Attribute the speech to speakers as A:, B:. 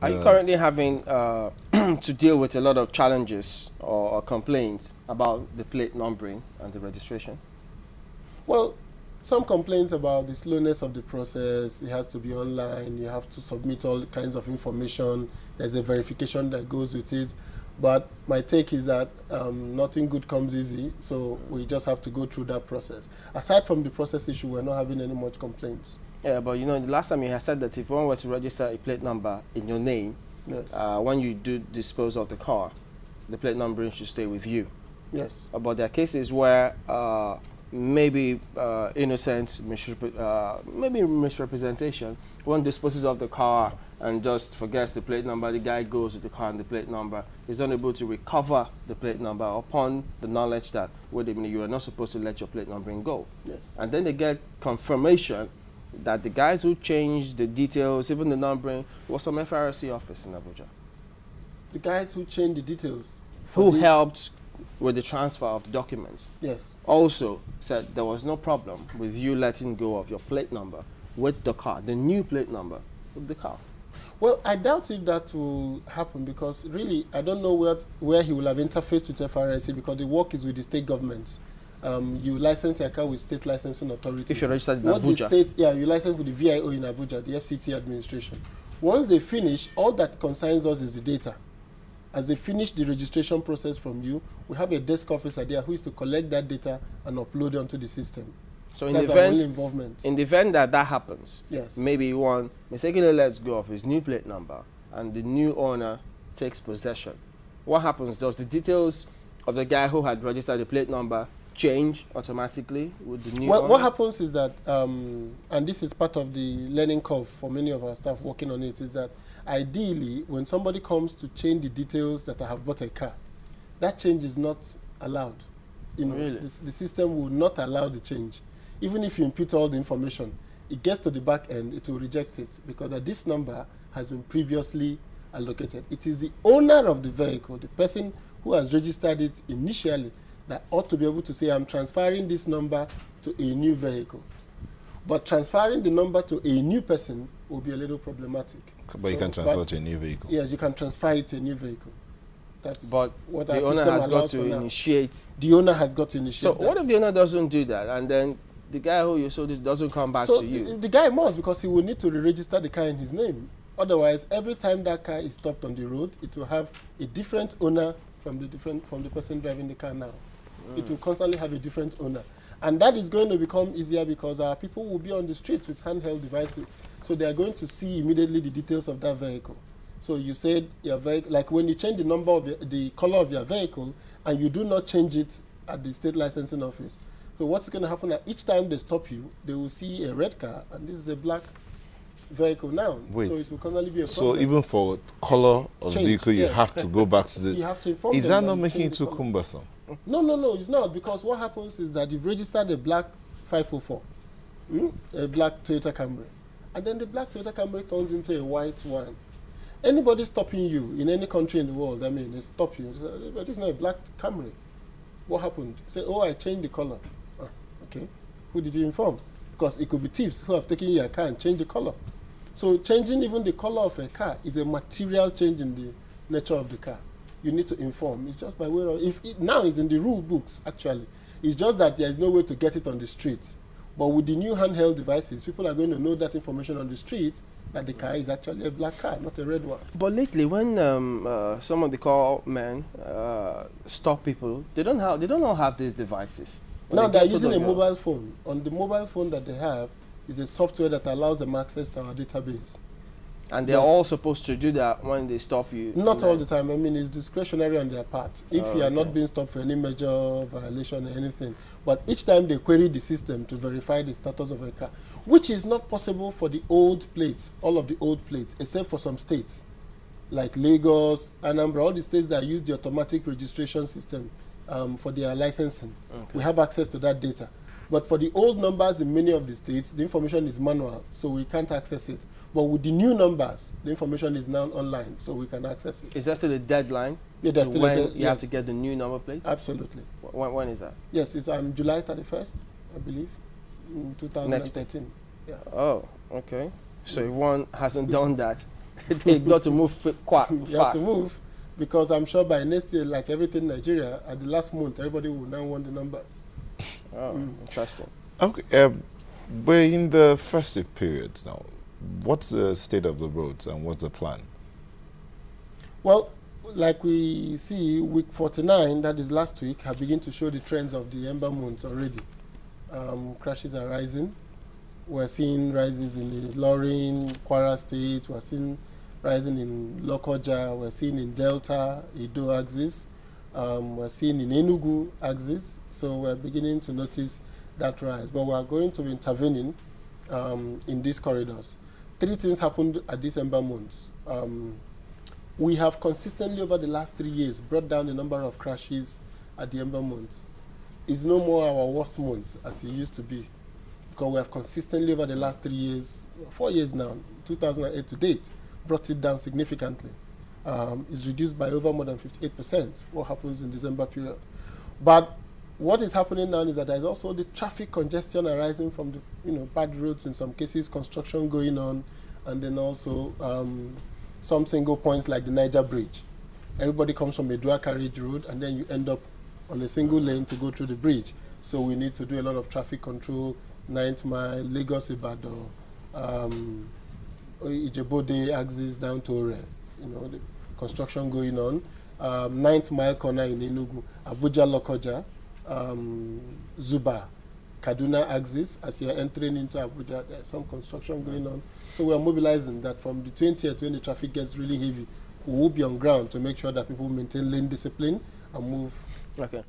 A: Are you currently having to deal with a lot of challenges or complaints about the plate numbering and the registration?
B: Well, some complaints about the slowness of the process. It has to be online. You have to submit all kinds of information. There's a verification that goes with it. But my take is that nothing good comes easy, so we just have to go through that process. Aside from the process issue, we're not having any much complaints.
A: Yeah, but you know, the last time you had said that if one was to register a plate number in your name,
B: Yes.
A: when you do dispose of the car, the plate numbering should stay with you.
B: Yes.
A: But there are cases where maybe innocent, maybe misrepresentation, one disposes of the car and just forgets the plate number, the guy goes with the car and the plate number, is unable to recover the plate number upon the knowledge that, wait a minute, you are not supposed to let your plate numbering go.
B: Yes.
A: And then they get confirmation that the guys who changed the details, even the numbering, was some FRSC office in Abuja.
B: The guys who changed the details.
A: Who helped with the transfer of the documents.
B: Yes.
A: Also said there was no problem with you letting go of your plate number with the car, the new plate number with the car.
B: Well, I doubt if that will happen because really I don't know where he will have interfaced with FRSC because the work is with the state governments. You license your car with state licensing authorities.
A: If you're registered in
B: what
A: Abuja.
B: The state, yeah, you license with the VIO in Abuja, the FCT administration. Once they finish, all that concerns us is the data. As they finish the registration process from you, we have a desk officer there who is to collect that data and upload it onto the system.
A: So in
B: That's
A: the
B: our
A: event,
B: only involvement.
A: in the event that that happens,
B: Yes.
A: maybe one mistakenly lets go of his new plate number and the new owner takes possession. What happens? Does the details of the guy who had registered the plate number change automatically with the new owner?
B: What happens is that, and this is part of the learning curve for many of our staff working on it, is that ideally when somebody comes to change the details that I have bought a car, that change is not allowed. You know,
A: Really?
B: the system will not allow the change. Even if you input all the information, it gets to the back end, it will reject it because this number has been previously allocated. It is the owner of the vehicle, the person who has registered it initially, that ought to be able to say, I'm transferring this number to a new vehicle. But transferring the number to a new person will be a little problematic.
C: But you can transfer to a new vehicle.
B: Yes, you can transfer it to a new vehicle. That's
A: But
B: what
A: the
B: our
A: owner
B: system
A: has got
B: allows
A: to
B: for now.
A: initiate.
B: The owner has got to initiate
A: So
B: that.
A: what if the owner doesn't do that and then the guy who you sold it doesn't come back
B: So
A: to you?
B: the guy must, because he will need to re-register the car in his name. Otherwise, every time that car is stopped on the road, it will have a different owner from the person driving the car now. It will constantly have a different owner. And that is going to become easier because our people will be on the streets with handheld devices. So they are going to see immediately the details of that vehicle. So you said your vehicle, like when you change the number of the color of your vehicle and you do not change it at the state licensing office. So what's going to happen each time they stop you, they will see a red car and this is a black vehicle now.
C: Wait.
B: So it will constantly be a problem.
C: So even for color of
B: Change,
C: vehicle, you
B: yes.
C: have to go back to the...
B: You have to inform
C: Is
B: them
C: that not
B: you
C: making
B: change
C: it
B: the
C: too
B: color.
C: cumbersome?
B: No, it's not, because what happens is that you've registered a black 504, a black Toyota Camry, and then the black Toyota Camry turns into a white one. Anybody stopping you in any country in the world, I mean, they stop you, but it's not a black Camry. What happened? Say, oh, I changed the color. Ah, okay. Who did you inform? Because it could be thieves who have taken your car and changed the color. So changing even the color of a car is a material change in the nature of the car. You need to inform. It's just by way of, if it now is in the rule books, actually. It's just that there is no way to get it on the street. But with the new handheld devices, people are going to know that information on the street, that the car is actually a black car, not a red one.
A: But lately, when some of the call men stop people, they don't all have these devices. When
B: Now
A: they
B: they're
A: get hold
B: using a
A: of your-
B: mobile phone. On the mobile phone that they have is a software that allows them access to our database.
A: And they're
B: Yes.
A: all supposed to do that when they stop you.
B: Not all the time. I mean, it's discretionary on their part. If you are
A: okay.
B: not being stopped for any major violation or anything. But each time they query the system to verify the status of a car, which is not possible for the old plates, all of the old plates, except for some states, like Lagos, Anambra, all the states that use the automatic registration system for their licensing.
A: Okay.
B: We have access to that data. But for the old numbers in many of the states, the information is manual, so we can't access it. But with the new numbers, the information is now online, so we can access it.
A: Is there still a deadline?
B: Yeah, there's
A: to
B: still a
A: when
B: dead-
A: you have
B: yes.
A: to get the new number plate?
B: Absolutely.
A: When is that?
B: Yes, it's July 31st, I believe, in 2013. Yeah.
A: Oh, okay. So if one hasn't done that, They got to move fast.
B: You have to move, because I'm sure by next year, like everything in Nigeria, at the last month, everybody will now want the numbers.
A: Oh, interesting.
C: Okay, we're in the festive periods now. What's the state of the roads and what's the plan?
B: Well, like we see, week 49, that is last week, have begun to show the trends of the ember months already. Crashes are rising. We're seeing rises in the Lorin, Kwara State. We're seeing rising in Lokoja. We're seeing in Delta, Edo axis. We're seeing in Enugu axis. So we're beginning to notice that rise. But we're going to be intervening in these corridors. 3 things happened at these ember months. We have consistently over the last 3 years brought down the number of crashes at the ember months. It's no more our worst month as it used to be, because we have consistently over the last 3 years, 4 years now, 2008 to date, brought it down significantly. It's reduced by over more than 58%, what happens in December period. But what is happening now is that there's also the traffic congestion arising from the bad roads, in some cases construction going on, and then also some single points like the Niger Bridge. Everybody comes from a dual carriage road, and then you end up on a single lane to go through the bridge. So we need to do a lot of traffic control, 9th Mile, Lagos Ibadan, Ijebode axis down to Ore, the construction going on. 9th Mile corner in Enugu, Abuja Lokoja, Zuba, Kaduna axis. As you're entering into Abuja, there's some construction going on. So we are mobilizing that from the 20th, when the traffic gets really heavy, we will be on ground to make sure that people maintain lane discipline and move.
A: Okay.